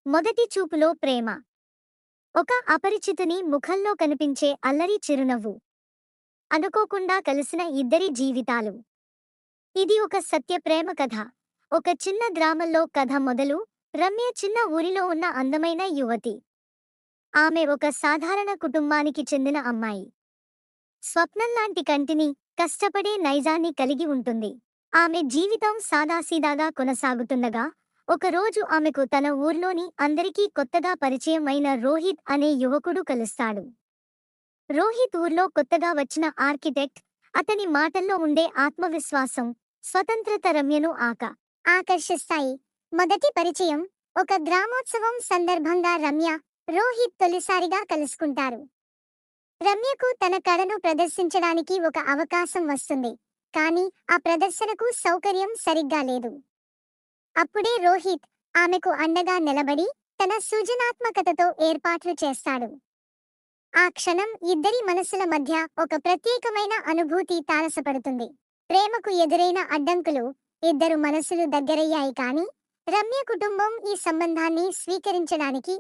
మొదటి చూపులో ప్రేమ. ఒక అపరిచితుని ముఖంలో కనిపించే అల్లరి చిరునవ్వు. అనుకోకుండా కలిసిన ఇద్దరి జీవితాలు. ఇది ఒక సత్య ప్రేమ కథ. ఒక చిన్న గ్రామంలో కథ మొదలు. రమ్య చిన్న ఊరిలో ఉన్న అందమైన యువతి. ఆమె ఒక సాధారణ కుటుంబానికి చెందిన అమ్మాయి. స్వప్నంలాంటి కంటిని, కష్టపడే నైజాన్ని కలిగి ఉంటుంది. ఆమె జీవితం సాదాసీదాగా కొనసాగుతుండగా, ఒకరోజు ఆమెకు తన ఊర్లోని అందరికీ కొత్తగా పరిచయం అయిన రోహిత్ అనే యువకుడు కలుస్తాడు. రోహిత్ ఊర్లో కొత్తగా వచ్చిన ఆర్కిటెక్ట్. అతని మాటల్లో ఉండే ఆత్మవిశ్వాసం, స్వతంత్రత రమ్యను ఆకర్షిస్తాయి. మొదటి పరిచయం. ఒక గ్రామోత్సవం సందర్భంగా రమ్య, రోహిత్ తొలిసారిగా కలుసుకుంటారు. రమ్యకు తన కళను ప్రదర్శించడానికి ఒక అవకాశం వస్తుంది. కానీ ఆ ప్రదర్శనకు సౌకర్యం సరిగ్గా లేదు. అప్పుడే రోహిత్ ఆమెకు అండగా నిలబడి తన సృజనాత్మకతతో ఏర్పాట్లు చేస్తాడు. ఆ క్షణం ఇద్దరి మనసుల మధ్య ఒక ప్రత్యేకమైన అనుభూతి తారసపడుతుంది. ప్రేమకు ఎదురైన అడ్డంకులు. ఇద్దరు మనసులు దగ్గరయ్యాయి, కానీ రమ్య కుటుంబం ఈ సంబంధాన్ని స్వీకరించడానికి